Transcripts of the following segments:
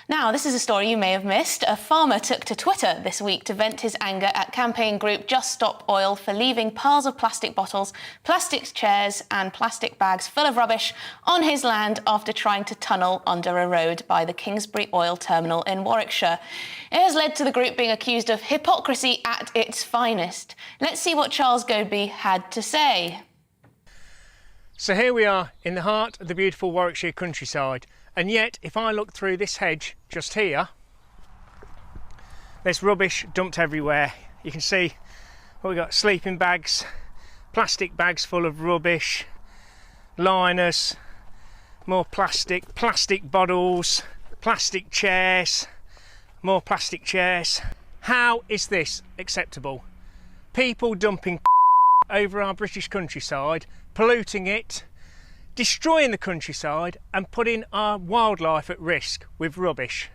Now, this is a story you may have missed. A farmer took to Twitter this week to vent his anger at campaign group Just Stop Oil for leaving piles of plastic bottles, plastic chairs and plastic bags full of rubbish on his land after trying to tunnel under a road by the Kingsbury Oil Terminal in Warwickshire. It has led to the group being accused of hypocrisy at its finest. Let's see what Charles Goadby had to say. So here we are in the heart of the beautiful Warwickshire countryside, and yet if I look through this hedge just here, there's rubbish dumped everywhere. You can see what we've got: sleeping bags, plastic bags full of rubbish, liners, more plastic bottles, plastic chairs, more plastic chairs. How is this acceptable? People dumping over our British countryside, polluting it, destroying the countryside and putting our wildlife at risk with rubbish.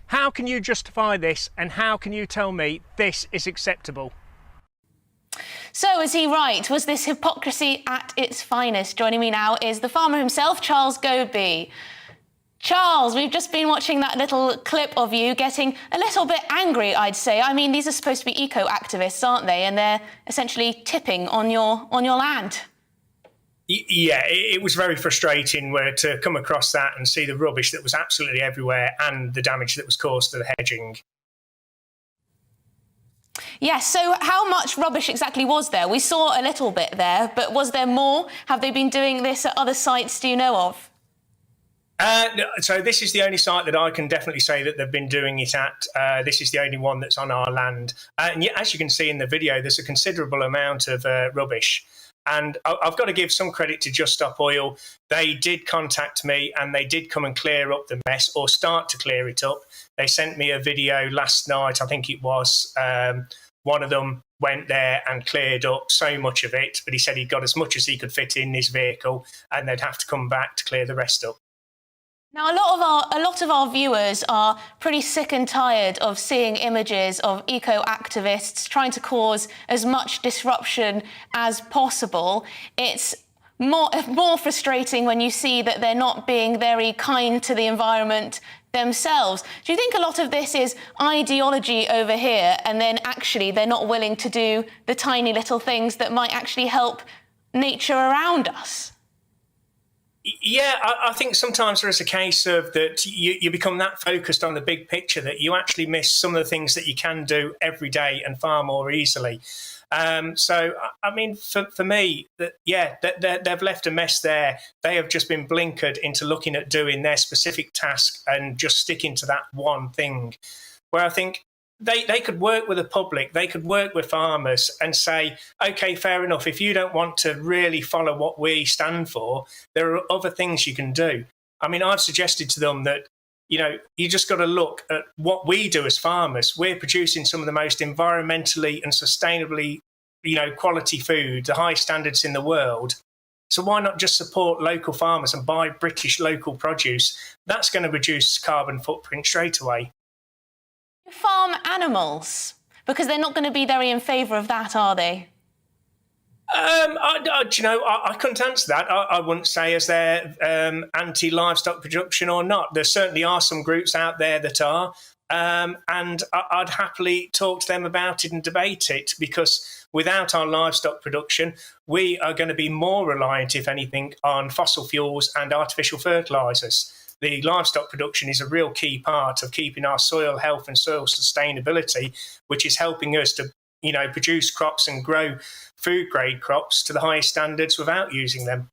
How can you justify this, and how can you tell me this is acceptable? So is he right? Was this hypocrisy at its finest? Joining me now is the farmer himself, Charles Goadby. Charles, we've just been watching that little clip of you getting a little bit angry, I'd say. I mean, these are supposed to be eco-activists, aren't they? And they're essentially tipping on your land. Yeah, it was very frustrating to come across that and see the rubbish that was absolutely everywhere and the damage that was caused to the hedging. Yes, so how much rubbish exactly was there? We saw a little bit there, but was there more? Have they been doing this at other sites, do you know of? So this is the only site that I can definitely say that they've been doing it at. This is the only one that's on our land. And as you can see in the video, there's a considerable amount of rubbish. And I've got to give some credit to Just Stop Oil. They did contact me and they did come and clear up the mess, or start to clear it up. They sent me a video last night, I think it was. One of them went there and cleared up so much of it, but he said he got as much as he could fit in his vehicle and they'd have to come back to clear the rest up. Now, a lot of our viewers are pretty sick and tired of seeing images of eco-activists trying to cause as much disruption as possible. It's more frustrating when you see that they're not being very kind to the environment themselves. Do you think a lot of this is ideology over here, and then actually they're not willing to do the tiny little things that might actually help nature around us? Yeah, I think sometimes there is a case of that you become that focused on the big picture that you actually miss some of the things that you can do every day and far more easily. So, I mean, for me, they've left a mess there. They have just been blinkered into looking at doing their specific task and just sticking to that one thing. Where I think they could work with the public, they could work with farmers and say, OK, fair enough. If you don't want to really follow what we stand for, there are other things you can do. I mean, I've suggested to them that, you just got to look at what we do as farmers. We're producing some of the most environmentally and sustainably, quality food, the highest standards in the world. So why not just support local farmers and buy British local produce? That's going to reduce carbon footprint straight away. Farm animals, because they're not going to be very in favour of that, are they? I couldn't answer that. I wouldn't say as they're anti-livestock production or not. There certainly are some groups out there that are, and I'd happily talk to them about it and debate it, because without our livestock production, we are going to be more reliant, if anything, on fossil fuels and artificial fertilisers. The livestock production is a real key part of keeping our soil health and soil sustainability, which is helping us to, produce crops and grow food-grade crops to the highest standards without using them.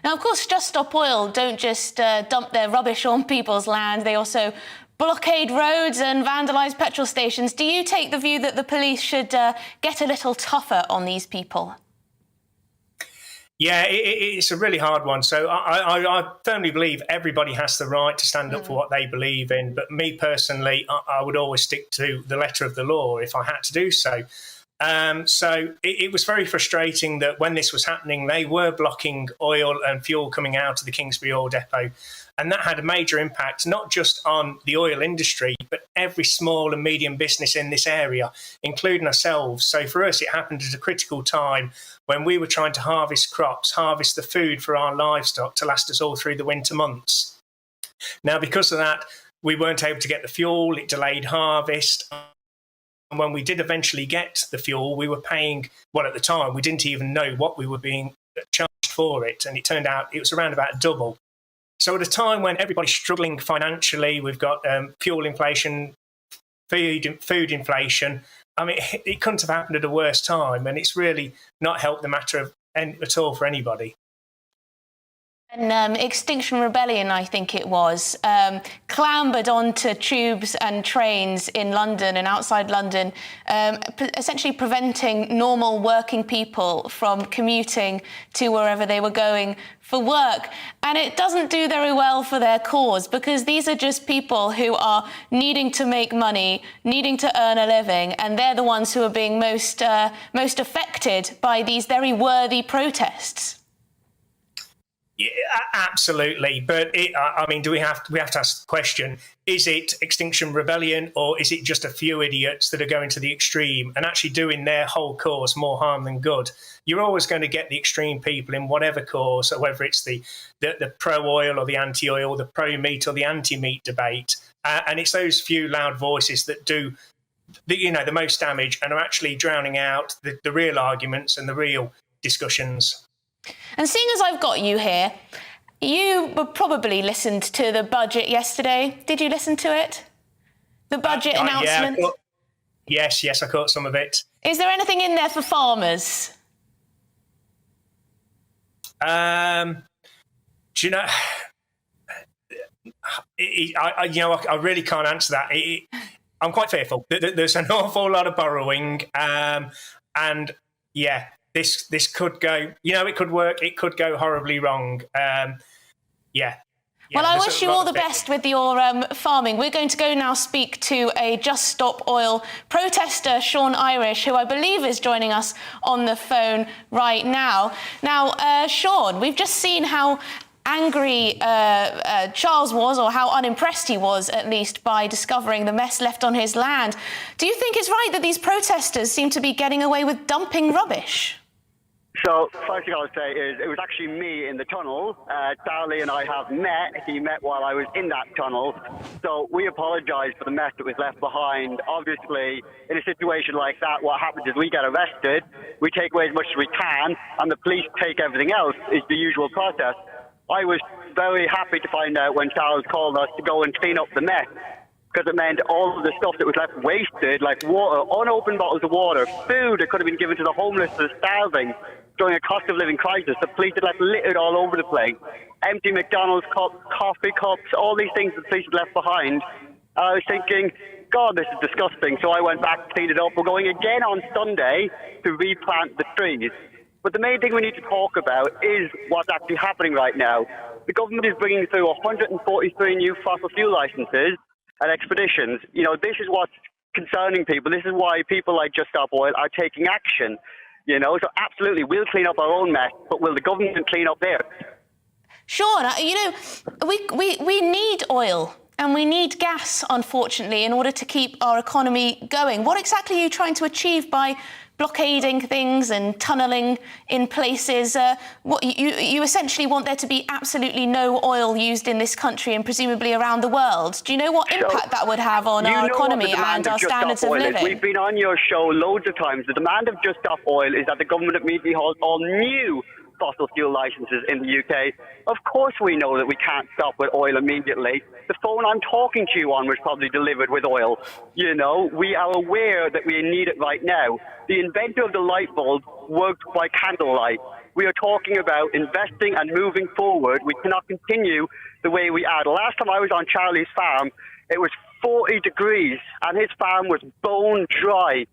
Now, of course, Just Stop Oil don't just dump their rubbish on people's land. They also blockade roads and vandalise petrol stations. Do you take the view that the police should get a little tougher on these people? Yeah, it's a really hard one. So I firmly believe everybody has the right to stand up for what they believe in. But me personally, I would always stick to the letter of the law if I had to do so. So it was very frustrating that when this was happening, they were blocking oil and fuel coming out of the Kingsbury Oil Depot. And that had a major impact, not just on the oil industry, but every small and medium business in this area, including ourselves. So for us, it happened at a critical time when we were trying to harvest crops, harvest the food for our livestock to last us all through the winter months. Now, because of that, we weren't able to get the fuel, it delayed harvest. And when we did eventually get the fuel, we were paying, well, at the time, we didn't even know what we were being charged for it. And it turned out it was around about double. So at a time when everybody's struggling financially, we've got fuel inflation, food inflation. I mean, it couldn't have happened at a worse time. And it's really not helped the matter at all for anybody. And Extinction Rebellion, I think it was, clambered onto tubes and trains in London and outside London, essentially preventing normal working people from commuting to wherever they were going for work. And it doesn't do very well for their cause, because these are just people who are needing to make money, needing to earn a living, and they're the ones who are being most affected by these very worthy protests. Yeah, absolutely. But I mean, we have to ask the question, is it Extinction Rebellion, or is it just a few idiots that are going to the extreme and actually doing their whole cause more harm than good? You're always going to get the extreme people in whatever cause, or whether it's the pro-oil or the anti-oil, the pro-meat or the anti-meat debate. And it's those few loud voices that do the most damage and are actually drowning out the real arguments and the real discussions. And seeing as I've got you here, you probably listened to the budget yesterday. Did you listen to it? The budget announcement? Yeah, yes, I caught some of it. Is there anything in there for farmers? Do you know? I really can't answer that. I'm quite fearful. There's an awful lot of borrowing, and yeah. This could go, it could work, it could go horribly wrong. Yeah. Well, I wish you all the best with your farming. We're going to go now speak to a Just Stop Oil protester, Sean Irish, who I believe is joining us on the phone right now. Now, Sean, we've just seen how angry Charles was, or how unimpressed he was, at least, by discovering the mess left on his land. Do you think it's right that these protesters seem to be getting away with dumping rubbish? So, first thing I'll say is it was actually me in the tunnel. Charlie and I have met. He met while I was in that tunnel. So we apologise for the mess that was left behind. Obviously, in a situation like that, what happens is we get arrested, we take away as much as we can, and the police take everything else. It's the usual process. I was very happy to find out when Charles called us to go and clean up the mess, because it meant all of the stuff that was left wasted, like water, unopened bottles of water, food that could have been given to the homeless, the starving, during a cost of living crisis. The police had left littered all over the place. Empty McDonald's cups, coffee cups, all these things the police had left behind. I was thinking, God, this is disgusting. So I went back, cleaned it up. We're going again on Sunday to replant the trees. But the main thing we need to talk about is what's actually happening right now. The government is bringing through 143 new fossil fuel licenses and expeditions. This is what's concerning people. This is why people like Just Stop Oil are taking action. So absolutely, we'll clean up our own mess, but will the government clean up theirs? Sean, we need oil and we need gas, unfortunately, in order to keep our economy going. What exactly are you trying to achieve by blockading things and tunnelling in places? You essentially want there to be absolutely no oil used in this country and presumably around the world. Do you know what impact that would have on our economy and our standards of living? We've been on your show loads of times. The demand of Just Stop Oil is that the government immediately holds all new fossil fuel licenses in the UK. Of course we know that we can't stop with oil immediately. The phone I'm talking to you on was probably delivered with oil. We are aware that we need it right now. The inventor of the light bulb worked by candlelight. We are talking about investing and moving forward. We cannot continue the way we are. The last time I was on Charlie's farm, it was 40 degrees and his farm was bone dry.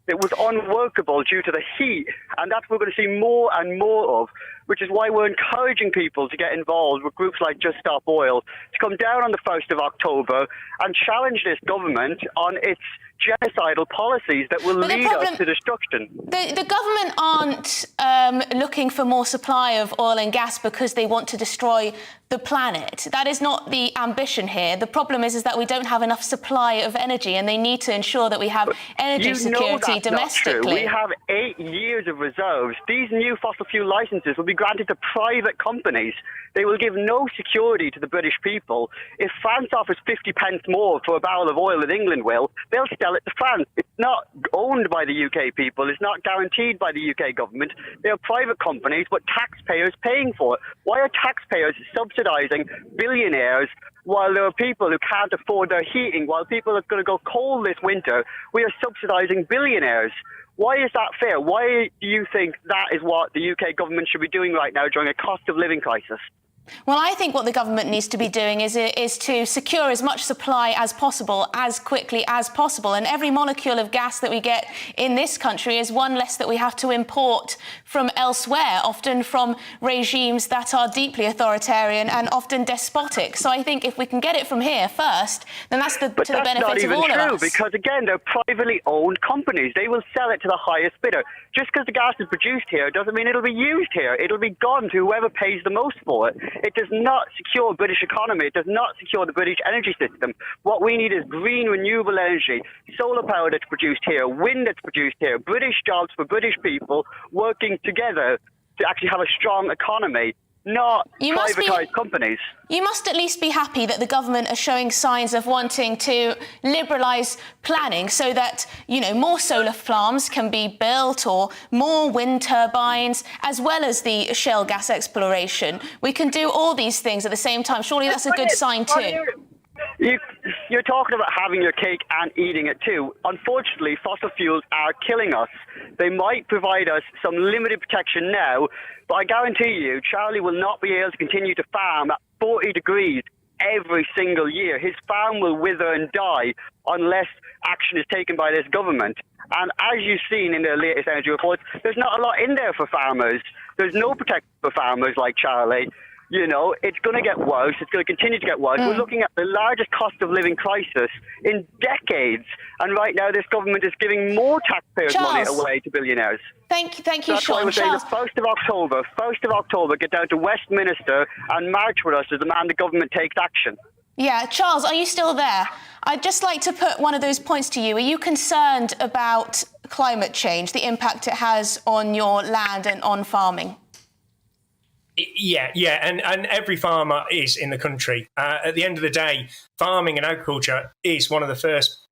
It was unworkable due to the heat, and that's what we're going to see more and more of, which is why we're encouraging people to get involved with groups like Just Stop Oil, to come down on the 1st of October and challenge this government on its genocidal policies that will lead us to destruction. The government aren't looking for more supply of oil and gas because they want to destroy the planet. That is not the ambition here. The problem is that we don't have enough supply of energy, and they need to ensure that we have energy security domestically. We have 8 years of reserves. These new fossil fuel licenses will be granted to private companies. They will give no security to the British people. If France offers 50 pence more for a barrel of oil than England will, they'll sell it to France. It's not owned by the UK people. It's not guaranteed by the UK government. They are private companies, but taxpayers paying for it. Why are taxpayers subsidising billionaires while there are people who can't afford their heating, while people are going to go cold this winter? We are subsidising billionaires. Why is that fair? Why do you think that is what the UK government should be doing right now during a cost of living crisis? Well, I think what the government needs to be doing is to secure as much supply as possible, as quickly as possible. And every molecule of gas that we get in this country is one less that we have to import from elsewhere, often from regimes that are deeply authoritarian and often despotic. So I think if we can get it from here first, then that's to the benefit of all of us. But that's not even true, because again, they're privately owned companies. They will sell it to the highest bidder. Just because the gas is produced here doesn't mean it'll be used here. It'll be gone to whoever pays the most for it. It does not secure British economy. It does not secure the British energy system. What we need is green, renewable energy, solar power that's produced here, wind that's produced here, British jobs for British people working together to actually have a strong economy, not privatised companies. You must at least be happy that the government are showing signs of wanting to liberalise planning so that, you know, more solar farms can be built or more wind turbines, as well as the shale gas exploration. We can do all these things at the same time. Surely that's a good sign too. You're talking about having your cake and eating it too. Unfortunately, fossil fuels are killing us. They might provide us some limited protection now, but I guarantee you, Charlie will not be able to continue to farm at 40 degrees every single year. His farm will wither and die unless action is taken by this government. And as you've seen in the latest energy reports, there's not a lot in there for farmers. There's no protection for farmers like Charlie. You know, it's going to get worse. It's going to continue to get worse. We're looking at the largest cost of living crisis in decades. And right now, this government is giving more taxpayers' money away to billionaires. Thank you, That's Sean. why we're saying the 1st of October, get down to Westminster and march with us to demand the government takes action. Yeah, Charles, are you still there? I'd just like to put one of those points to you. Are you concerned about climate change, the impact it has on your land and on farming? Yeah, and every farmer is in the country. At the end of the day, farming and agriculture is one of the first,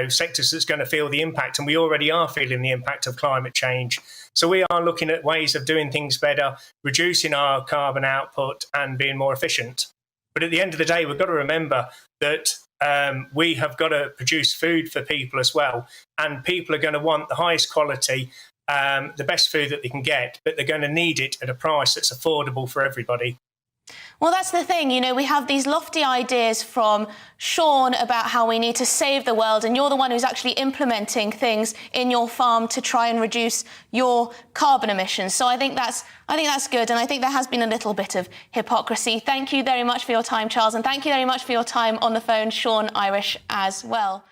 sectors that's going to feel the impact, and we already are feeling the impact of climate change. So we are looking at ways of doing things better, reducing our carbon output and being more efficient. But at the end of the day, we've got to remember that we have got to produce food for people as well, and people are going to want the highest quality, the best food that they can get, but they're going to need it at a price that's affordable for everybody. Well, that's the thing. We have these lofty ideas from Sean about how we need to save the world, and you're the one who's actually implementing things in your farm to try and reduce your carbon emissions. So I think that's good, and I think there has been a little bit of hypocrisy. Thank you very much for your time, Charles, and thank you very much for your time on the phone, Sean Irish, as well.